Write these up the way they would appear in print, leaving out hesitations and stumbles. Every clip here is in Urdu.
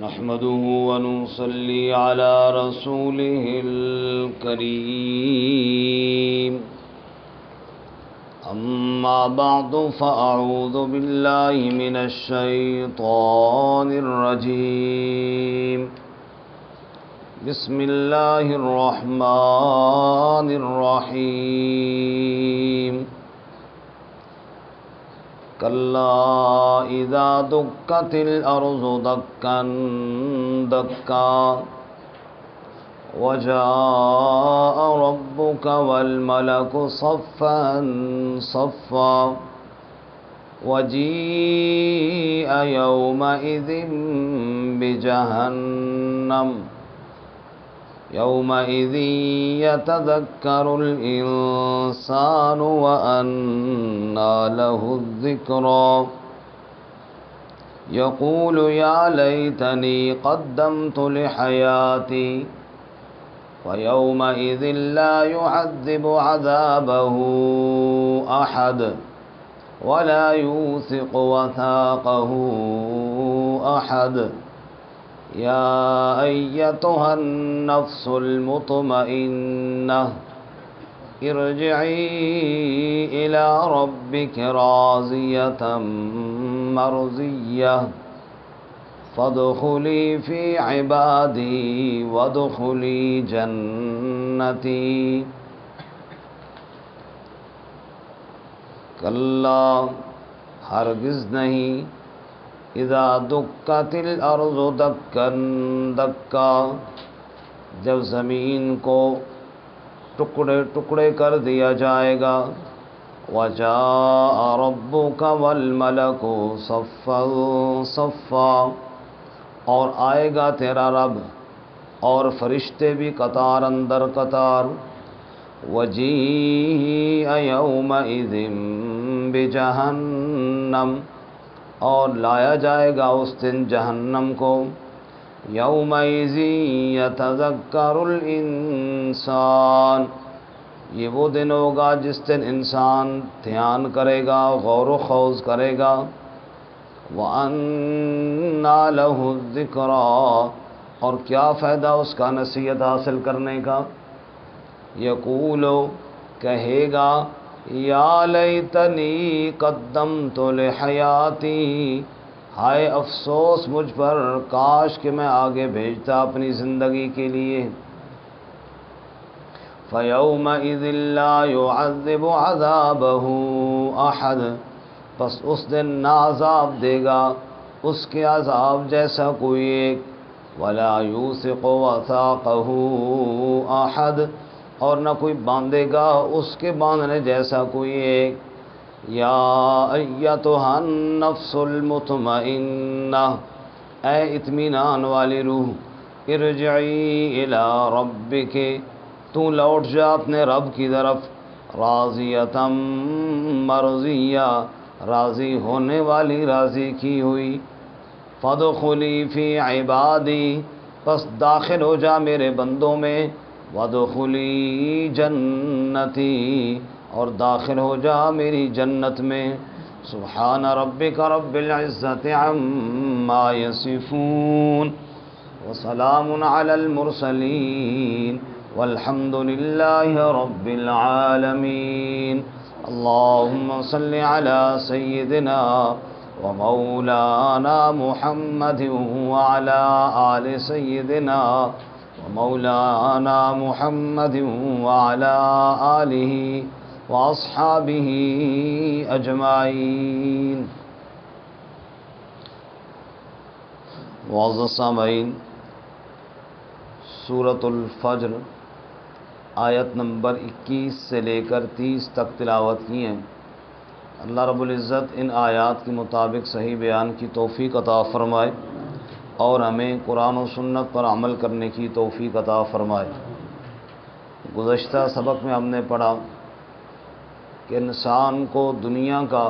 نحمده ونصلي على رسوله الكريم أما بعد فأعوذ بالله من الشيطان الرجيم بسم الله الرحمن الرحيم كلا إذا دكت الأرض دكا دكا وجاء ربك والملك صفا صفا وجيء يومئذ بجهنم يومئذ يتذكر الإنسان وأنى له الذكرى يقول يا ليتني قدمت لحياتي ويومئذ لا يعذب عذابه أحد ولا يوثق وثاقه أحد يا أيتها النفس المطمئنة ارجعي إلى ربك راضية مرضية فادخلي في عبادي وادخلي جنتي کلا ہرگز نہیں اذا دکت الارض دکا دکا جب زمین کو ٹکڑے ٹکڑے کر دیا جائے گا وجاء ربک والملک صفا صفا اور آئے گا تیرا رب اور فرشتے بھی قطار اندر قطار وجیء یومئذ بجہنم اور لایا جائے گا اس دن جہنم کو یومئذ یتذکر الانسان یہ وہ دن ہوگا جس دن انسان دھیان کرے گا غور و خوض کرے گا وَأَنَّى لَهُ الذِّكْرَى اور کیا فائدہ اس کا نصیحت حاصل کرنے کا یقول کہے گا یا لیتنی قدمت لحیاتی ہائے افسوس مجھ پر کاش کہ میں آگے بھیجتا اپنی زندگی کے لیے فَيَوْمَئِذٍ لَا يُعَذِّبُ عَذَابَهُ أَحَدٌ بس اس دن نہ عذاب دے گا اس کے عذاب جیسا کوئی ایک وَلَا يُوثِقُ وَثَاقَهُ أَحَدٌ اور نہ کوئی باندھے گا اس کے باندھنے جیسا کوئی ایک یا ایتھا النفس المطمئنہ اے اطمینان والی روح ارجعی الی ربک تو لوٹ جا اپنے رب کی طرف راضیۃ مرضیہ راضی ہونے والی راضی کی ہوئی فادخلی فی عبادی پس داخل ہو جا میرے بندوں میں وادخلی جنتی اور داخل ہو جا میری جنت میں سبحان ربک رب العزت عما یصفون وسلام علی المرسلین والحمد للہ رب العالمین اللہم صل علی سیدنا ومولانا محمد وعلی آل سیدنا ومولانا محمد وعلی آلہ واصحابہ اجمعین معزز سامعین سورۃ الفجر آیت نمبر 21 سے لے کر 30 تک تلاوت کی ہیں۔ اللہ رب العزت ان آیات کے مطابق صحیح بیان کی توفیق عطا فرمائے اور ہمیں قرآن و سنت پر عمل کرنے کی توفیق عطا فرمائے۔ گزشتہ سبق میں ہم نے پڑھا کہ انسان کو دنیا کا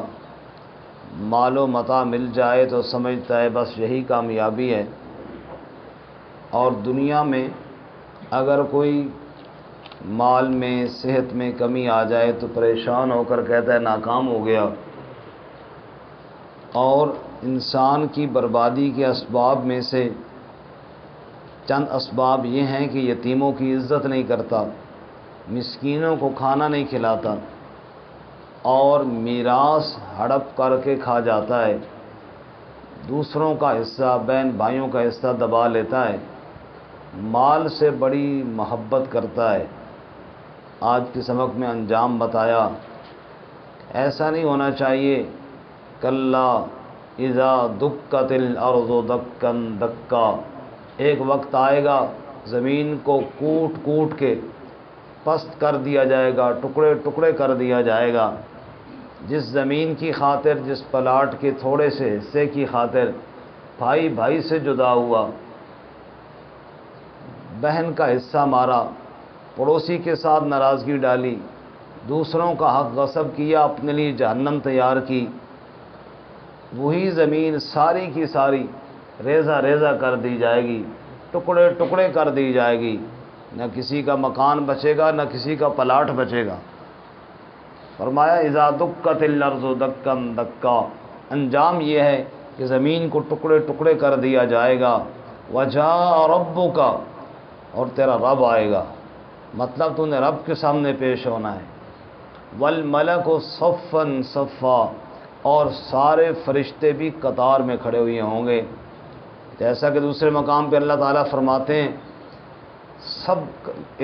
مال و متاع مل جائے تو سمجھتا ہے بس یہی کامیابی ہے، اور دنیا میں اگر کوئی مال میں صحت میں کمی آ جائے تو پریشان ہو کر کہتا ہے ناکام ہو گیا، اور انسان کی بربادی کے اسباب میں سے چند اسباب یہ ہیں کہ یتیموں کی عزت نہیں کرتا، مسکینوں کو کھانا نہیں کھلاتا، اور میراث ہڑپ کر کے کھا جاتا ہے، دوسروں کا حصہ، بہن بھائیوں کا حصہ دبا لیتا ہے، مال سے بڑی محبت کرتا ہے۔ آج کی سبق میں انجام بتایا۔ ایسا نہیں ہونا چاہیے۔ کلا اذا دکت الارض دکن دکا، ایک وقت آئے گا زمین کو کوٹ کوٹ کے پست کر دیا جائے گا، ٹکڑے ٹکڑے کر دیا جائے گا۔ جس زمین کی خاطر، جس پلاٹ کے تھوڑے سے حصے کی خاطر بھائی بھائی سے جدا ہوا، بہن کا حصہ مارا، پڑوسی کے ساتھ ناراضگی ڈالی، دوسروں کا حق غصب کیا، اپنے لیے جہنم تیار کی، وہی زمین ساری کی ساری ریزہ ریزہ کر دی جائے گی، ٹکڑے ٹکڑے کر دی جائے گی، نہ کسی کا مکان بچے گا، نہ کسی کا پلاٹ بچے گا۔ فرمایا اذا دکت الارض دکن دکا، انجام یہ ہے کہ زمین کو ٹکڑے ٹکڑے کر دیا جائے گا۔ وجاء ربک، اور تیرا رب آئے گا، مطلب تو نے رب کے سامنے پیش ہونا ہے۔ والملک صفا صفا، اور سارے فرشتے بھی قطار میں کھڑے ہوئے ہوں گے، جیسا کہ دوسرے مقام پہ اللہ تعالیٰ فرماتے ہیں سب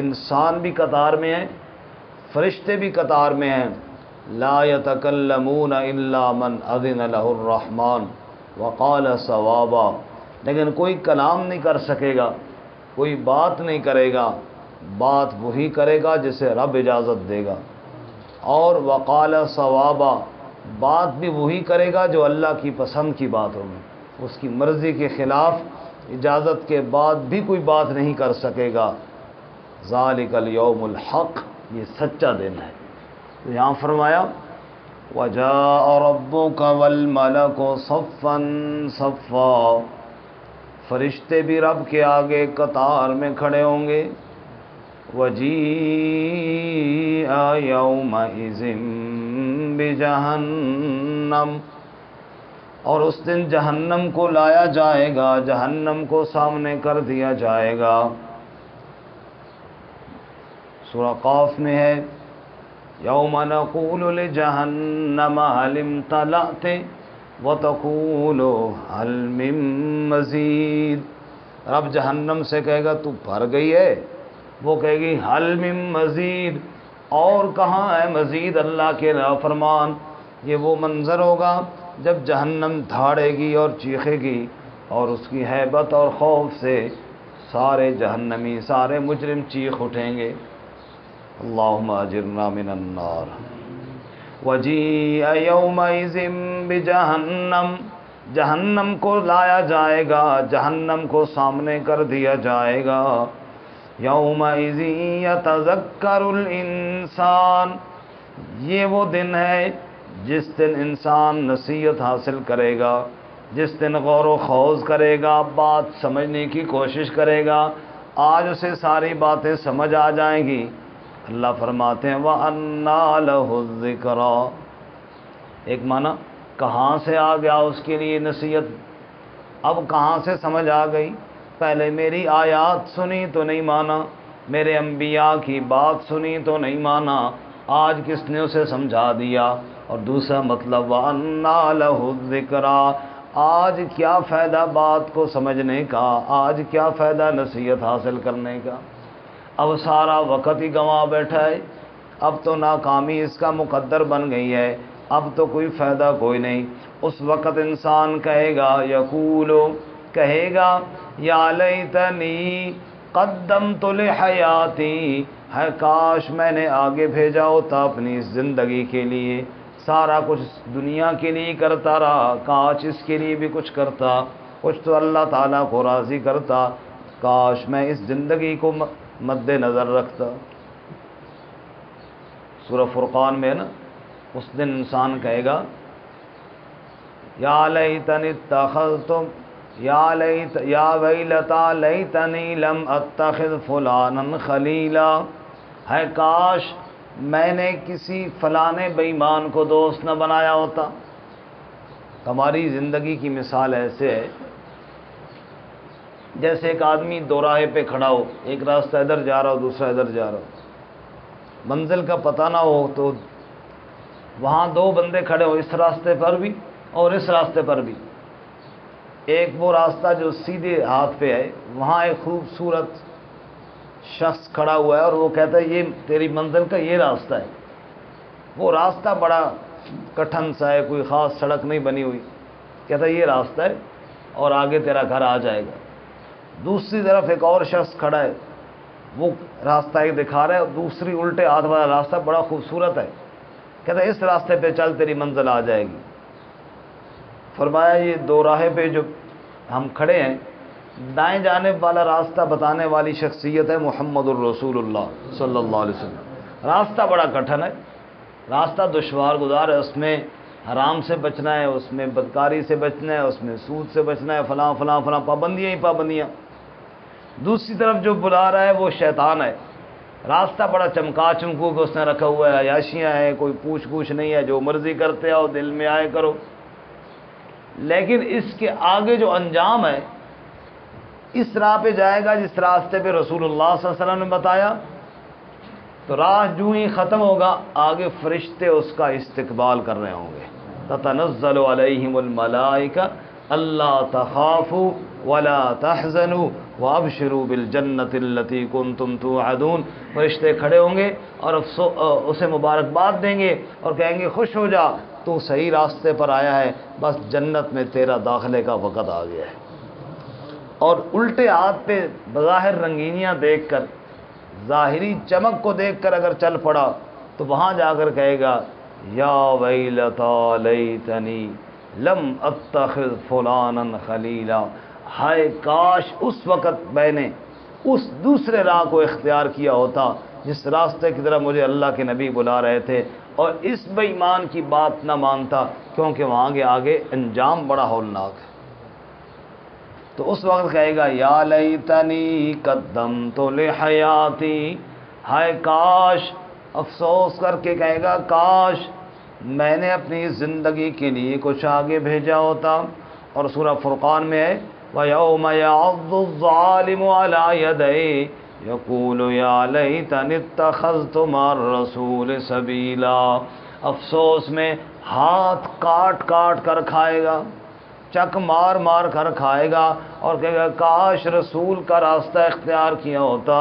انسان بھی قطار میں ہیں، فرشتے بھی قطار میں ہیں۔ لا يتکلمون الا من اذن له الرحمن وقال صوابا، لیکن کوئی کلام نہیں کر سکے گا، کوئی بات نہیں کرے گا، بات وہی کرے گا جسے رب اجازت دے گا، اور وقال صوابا، بات بھی وہی کرے گا جو اللہ کی پسند کی بات ہوگی، اس کی مرضی کے خلاف اجازت کے بعد بھی کوئی بات نہیں کر سکے گا۔ ذالک الیوم الحق، یہ سچا دن ہے۔ تو یہاں فرمایا وجاء ربک والملک صفا صفا، فرشتے بھی رب کے آگے قطار میں کھڑے ہوں گے۔ وجیء یومئذ بجہنم، اور اس دن جہنم کو لایا جائے گا، جہنم کو سامنے کر دیا جائے گا۔ سورہ قاف میں ہے یوم نقول لجہنم هل امتلأت وتقول هل من مزید، رب جہنم سے کہے گا تو بھر گئی ہے، وہ کہے گی هل من مزید، اور کہاں ہے مزید اللہ کے نافرمان۔ یہ وہ منظر ہوگا جب جہنم دھاڑے گی اور چیخے گی، اور اس کی ہیبت اور خوف سے سارے جہنمی، سارے مجرم چیخ اٹھیں گے۔ اللہم اجرنا من النار۔ وجیء یومئذ بجہنم، جہنم کو لایا جائے گا، جہنم کو سامنے کر دیا جائے گا۔ یومئذ یتذکر الانسان، یہ وہ دن ہے جس دن انسان نصیحت حاصل کرے گا، جس دن غور و خوض کرے گا، بات سمجھنے کی کوشش کرے گا۔ آج اسے ساری باتیں سمجھ آ جائیں گی۔ اللہ فرماتے ہیں وَأَنَّى لَهُ الذِّكْرَى، ایک معنی کہاں سے آ گیا اس کے لیے نصیحت، اب کہاں سے سمجھ آ گئی؟ پہلے میری آیات سنی تو نہیں مانا، میرے انبیاء کی بات سنی تو نہیں مانا، آج کس نے اسے سمجھا دیا۔ اور دوسرا مطلب وَأَنَّى لَهُ الذِّكْرَى، آج کیا فائدہ بات کو سمجھنے کا، آج کیا فائدہ نصیحت حاصل کرنے کا، اب سارا وقت ہی گنوا بیٹھا ہے، اب تو ناکامی اس کا مقدر بن گئی ہے، اب تو کوئی فائدہ کوئی نہیں۔ اس وقت انسان کہے گا، یقول، کہے گا یا لیتنی قدمت لحیاتی، ہے کاش میں نے آگے بھیجا ہوتا اپنی زندگی کے لیے، سارا کچھ دنیا کے لیے کرتا رہا، کاش اس کے لیے بھی کچھ کرتا، کچھ تو اللہ تعالیٰ کو راضی کرتا، کاش میں اس زندگی کو مد نظر رکھتا۔ سورہ فرقان میں ہے نا، اس دن انسان کہے گا یا لیتنی اتخذت یا ویلتا لیتنی لم اتخذ فلانا خلیلا، ہے کاش میں نے کسی فلانے بے ایمان کو دوست نہ بنایا ہوتا۔ ہماری زندگی کی مثال ایسے ہے، جیسے ایک آدمی دو راہے پہ کھڑا ہو، ایک راستہ ادھر جا رہا ہو دوسرا ادھر جا رہا ہو، منزل کا پتہ نہ ہو تو وہاں دو بندے کھڑے ہو، اس راستے پر بھی اور اس راستے پر بھی، ایک وہ راستہ جو سیدھے ہاتھ پہ ہے، وہاں ایک خوبصورت شخص کھڑا ہوا ہے اور وہ کہتا ہے یہ تیری منزل کا یہ راستہ ہے، وہ راستہ بڑا کٹھن سا ہے، کوئی خاص سڑک نہیں بنی ہوئی، کہتا ہے یہ راستہ ہے اور آگے تیرا گھر آ جائے گا۔ دوسری طرف ایک اور شخص کھڑا ہے، وہ راستہ ایک دکھا رہا ہے، دوسری الٹے ہاتھ والا راستہ بڑا خوبصورت ہے، کہتا ہے اس راستے پہ چل تیری منزل آ جائے گی۔ فرمایا یہ دو راہے پہ جو ہم کھڑے ہیں، دائیں جانب والا راستہ بتانے والی شخصیت ہے محمد الرسول اللہ صلی اللہ علیہ وسلم۔ راستہ بڑا کٹھن ہے، راستہ دشوار گزار ہے، اس میں حرام سے بچنا ہے، اس میں بدکاری سے بچنا ہے، اس میں سود سے بچنا ہے، فلاں فلاں فلاں پابندیاں ہی پابندیاں۔ دوسری طرف جو بلا رہا ہے وہ شیطان ہے، راستہ بڑا چمکا چمکو کے اس نے رکھا ہوا ہے، عیاشیاں ہیں، کوئی پوچھ گوچھ نہیں ہے، جو مرضی کرتے آؤ، دل میں آئے کرو۔ لیکن اس کے آگے جو انجام ہے، اس راہ پہ جائے گا جس راستے پہ رسول اللہ صلی اللہ علیہ وسلم نے بتایا، تو راہ جو ہی ختم ہوگا آگے فرشتے اس کا استقبال کر رہے ہوں گے، تتنزل علیہم الملائکہ اللہ تخافوا ولا تحزنوا وابشروا بالجنۃ التی کنتم توعدون۔ فرشتے کھڑے ہوں گے اور اسے مبارکباد دیں گے اور کہیں گے خوش ہو جا، تو صحیح راستے پر آیا ہے، بس جنت میں تیرا داخلے کا وقت آ گیا ہے۔ اور الٹے ہاتھ پہ بظاہر رنگینیاں دیکھ کر، ظاہری چمک کو دیکھ کر اگر چل پڑا تو وہاں جا کر کہے گا یا ویلتا لیتنی لم اتخذ فلانا خلیلا، ہائے کاش اس وقت میں نے اس دوسرے راہ کو اختیار کیا ہوتا جس راستے کی طرف مجھے اللہ کے نبی بلا رہے تھے، اور اس بے ایمان کی بات نہ مانتا، کیونکہ وہاں کے آگے انجام بڑا ہولناک ہے۔ تو اس وقت کہے گا یا لیتنی قدمت لحیاتی، ہائے کاش، افسوس کر کے کہے گا کاش میں نے اپنی زندگی کے لیے کچھ آگے بھیجا ہوتا۔ اور سورہ فرقان میں ہے وَيَوْمَ يَعَضُّ الظَّالِمُ عَلَىٰ يَدَيْهِ يَقُولُ يَا لَيْتَنِي اتَّخَذْتُ مَعَ الرَّسُولِ سَبِيلًا، افسوس میں ہاتھ کاٹ کاٹ کر کھائے گا، چک مار مار کر کھائے گا اور کہے گا کاش رسول کا راستہ اختیار کیا ہوتا،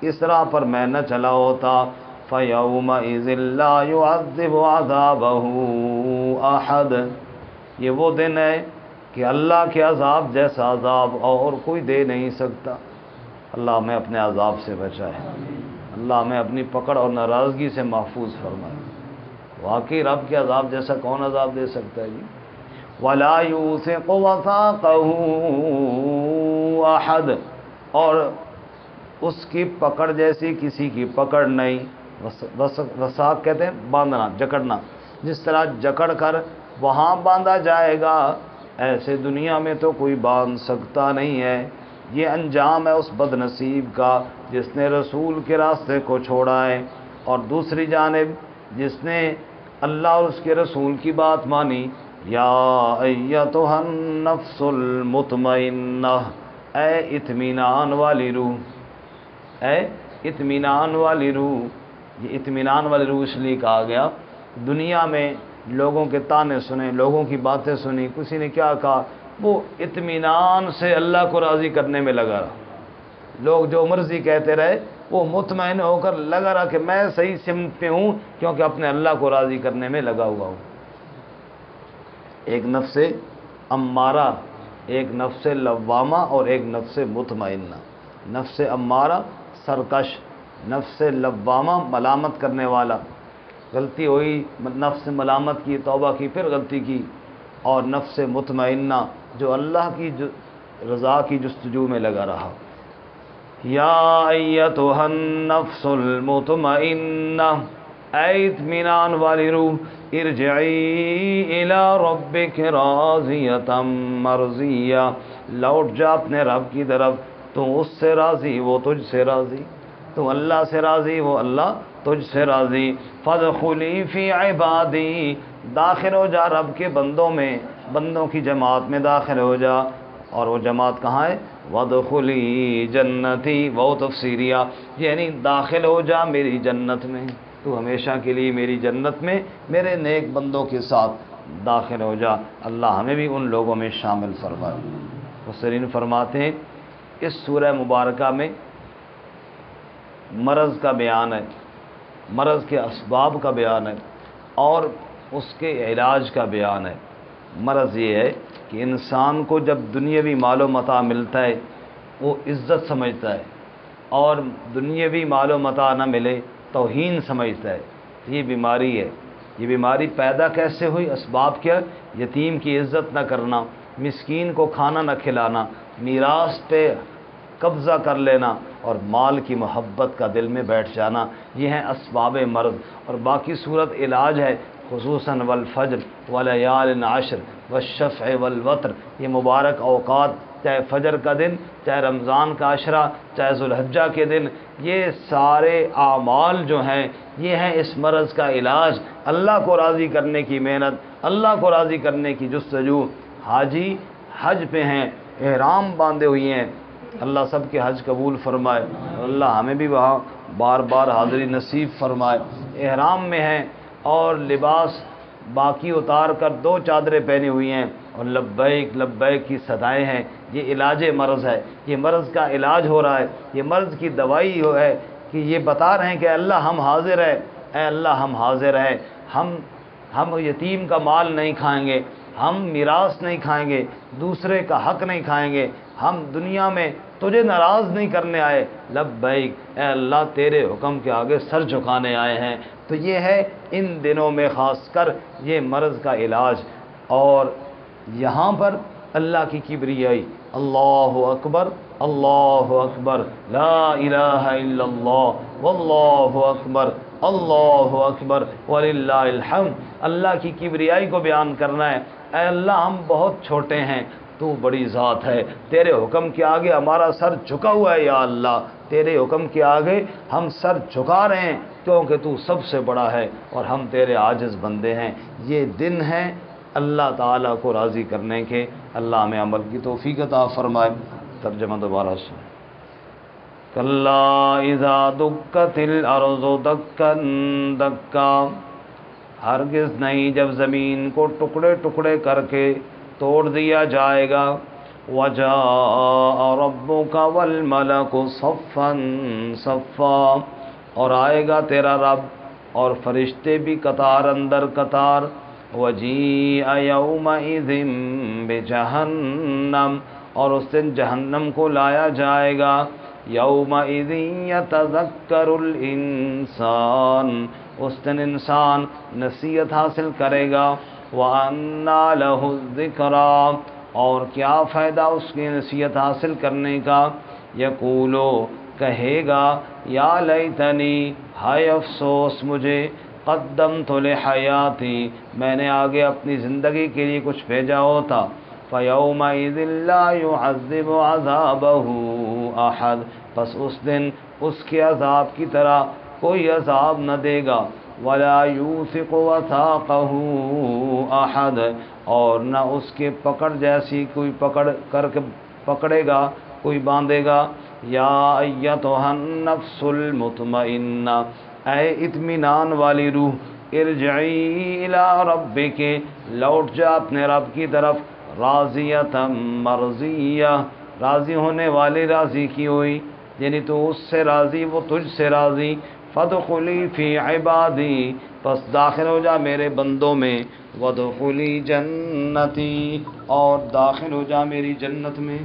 اس راہ پر میں نہ چلا ہوتا۔ فَيَوْمَئِذٍ لَّا يُعَذِّبُ عَذَابَهُ أَحَدٌ، یہ وہ دن ہے کہ اللہ کے عذاب جیسا عذاب اور کوئی دے نہیں سکتا۔ اللہ ہمیں اپنے عذاب سے بچائے، اللہ ہمیں اپنی پکڑ اور ناراضگی سے محفوظ فرمائے۔ واقعی رب کے عذاب جیسا کون عذاب دے سکتا ہے جی؟ وَلَا يُوثِقُ وَثَاقَهُ أَحَدٌ، اور اس کی پکڑ جیسی کسی کی پکڑ نہیں۔ وثاق کہتے ہیں باندھنا، جکڑنا، جس طرح جکڑ کر وہاں باندھا جائے گا ایسے دنیا میں تو کوئی باندھ سکتا نہیں ہے۔ یہ انجام ہے اس بد نصیب کا جس نے رسول کے راستے کو چھوڑا ہے، اور دوسری جانب جس نے اللہ اور اس کے رسول کی بات مانی۔ یا ایتھا النفس المطمئنہ، اے اطمینان والی روح، اے اطمینان والی روح۔ یہ اطمینان والی روح اس لیے کہا گیا، دنیا میں لوگوں کے تانے سنے، لوگوں کی باتیں سنی، کسی نے کیا کہا، وہ اطمینان سے اللہ کو راضی کرنے میں لگا رہا۔ لوگ جو مرضی کہتے رہے، وہ مطمئن ہو کر لگا رہا کہ میں صحیح سمت پہ ہوں، کیونکہ اپنے اللہ کو راضی کرنے میں لگا ہوا ہوں۔ ایک نفس امارہ، ایک نفس لوامہ اور ایک نفس مطمئنہ۔ نفس امارہ سرکش، نفس لوامہ ملامت کرنے والا، غلطی ہوئی نفس ملامت کی، توبہ کی، پھر غلطی کی، اور نفس مطمئنہ جو اللہ کی رضا کی جستجو میں لگا رہا۔ یا ایتھا النفس المطمئنہ، اے اطمینان والی روح، ارجعی الی ربک راضیۃ مرضیہ، لوٹ جا اپنے رب کی طرف، تو اس سے راضی وہ تجھ سے راضی، تو اللہ سے راضی وہ اللہ تجھ سے راضی۔ فادخلی فی عبادی، داخل ہو جا رب کے بندوں میں، بندوں کی جماعت میں داخل ہو جا۔ اور وہ جماعت کہاں ہے؟ وَادْخُلِي جنتی، وہ تفسیریہ، یعنی داخل ہو جا میری جنت میں، تو ہمیشہ کے لیے میری جنت میں میرے نیک بندوں کے ساتھ داخل ہو جا۔ اللہ ہمیں بھی ان لوگوں میں شامل فرمائے۔ مفسرین فرماتے ہیں اس سورہ مبارکہ میں مرض کا بیان ہے، مرض کے اسباب کا بیان ہے اور اس کے علاج کا بیان ہے۔ مرض یہ ہے کہ انسان کو جب دنیاوی مال و متاع ملتا ہے وہ عزت سمجھتا ہے، اور دنیاوی مال و متاع نہ ملے توہین سمجھتا ہے۔ یہ بیماری ہے۔ یہ بیماری پیدا کیسے ہوئی؟ اسباب کیا؟ یتیم کی عزت نہ کرنا، مسکین کو کھانا نہ کھلانا، میراث پہ قبضہ کر لینا اور مال کی محبت کا دل میں بیٹھ جانا، یہ ہیں اسباب مرض۔ اور باقی صورت علاج ہے، خصوصاً والفجر ولیال عشر والشفع والوتر، یہ مبارک اوقات، چاہے فجر کا دن، چاہے رمضان کا عشرہ، چاہے ذوالحجہ کے دن، یہ سارے اعمال جو ہیں یہ ہیں اس مرض کا علاج۔ اللہ کو راضی کرنے کی محنت، اللہ کو راضی کرنے کی جستجو۔ حاجی حج پہ ہیں، احرام باندھے ہوئے ہیں، اللہ سب کے حج قبول فرمائے، اللہ ہمیں بھی وہاں بار بار حاضری نصیب فرمائے۔ احرام میں ہیں اور لباس باقی اتار کر 2 چادریں پہنی ہوئی ہیں اور لبیک لبیک کی صدائیں ہیں، یہ علاج مرض ہے، یہ مرض کا علاج ہو رہا ہے، یہ مرض کی دوائی ہے کہ یہ بتا رہے ہیں کہ اللہ ہم حاضر ہیں، اے اللہ ہم حاضر ہیں، ہم یتیم کا مال نہیں کھائیں گے، ہم میراث نہیں کھائیں گے، دوسرے کا حق نہیں کھائیں گے، ہم دنیا میں تجھے ناراض نہیں کرنے آئے، لبیک اے اللہ تیرے حکم کے آگے سر جھکانے آئے ہیں۔ تو یہ ہے ان دنوں میں خاص کر یہ مرض کا علاج۔ اور یہاں پر اللہ کی کبریائی، اللہ اکبر اللہ اکبر لا الہ الا اللہ واللہ اکبر اللہ اکبر وللہ الحمد، اللہ کی کبریائی کو بیان کرنا ہے۔ اے اللہ ہم بہت چھوٹے ہیں، تو بڑی ذات ہے، تیرے حکم کے آگے ہمارا سر جھکا ہوا ہے، یا اللہ تیرے حکم کے آگے ہم سر جھکا رہے ہیں کیونکہ تو سب سے بڑا ہے اور ہم تیرے عاجز بندے ہیں۔ یہ دن ہیں اللہ تعالیٰ کو راضی کرنے کے، اللہ ہمیں عمل کی توفیق عطا فرمائے۔ ترجمہ دوبارہ سن۔ کلا اذا دکت الارض دکا دکا، ہرگز نہیں جب زمین کو ٹکڑے ٹکڑے کر کے توڑ دیا جائے گا، وجاء ربک والملک صفا صفا، اور آئے گا تیرا رب اور فرشتے بھی قطار اندر قطار، وجیء یومئذ بجہنم، اور اس دن جہنم کو لایا جائے گا، یومئذ یتذکر الانسان، اس دن انسان نصیحت حاصل کرے گا، وَأَنَّى لَهُ الذِّكْرَى، اور کیا فائدہ اس کی نصیحت حاصل کرنے کا، یقولو کہے گا، یا لیتنی ہائے افسوس مجھے، قدمت لحیاتی میں نے آگے اپنی زندگی کے لیے کچھ بھیجا ہوتا، فَيَوْمَئِذٍ لَا يُعَذِّبُ عَذَابَهُ أَحَدٌ، پس اس دن اس کے عذاب کی طرح کوئی عذاب نہ دے گا، وَلَا يُوثِقُ وَثَاقَهُ أَحَدٌ، اور نہ اس کے پکڑ جیسی کوئی پکڑ کر کے پکڑے گا، کوئی باندھے گا۔ یا ایتھا النفس المطمئنہ، اے اطمینان والی روح، ارجعی الی ربک، لوٹ جا اپنے رب کی طرف، راضیۃ مرضیہ، راضی ہونے والی راضی کی ہوئی، یعنی تو اس سے راضی وہ تجھ سے راضی، فادخلی فی عبادی، پس داخل ہو جا میرے بندوں میں، وادخلی جنتی، اور داخل ہو جا میری جنت میں۔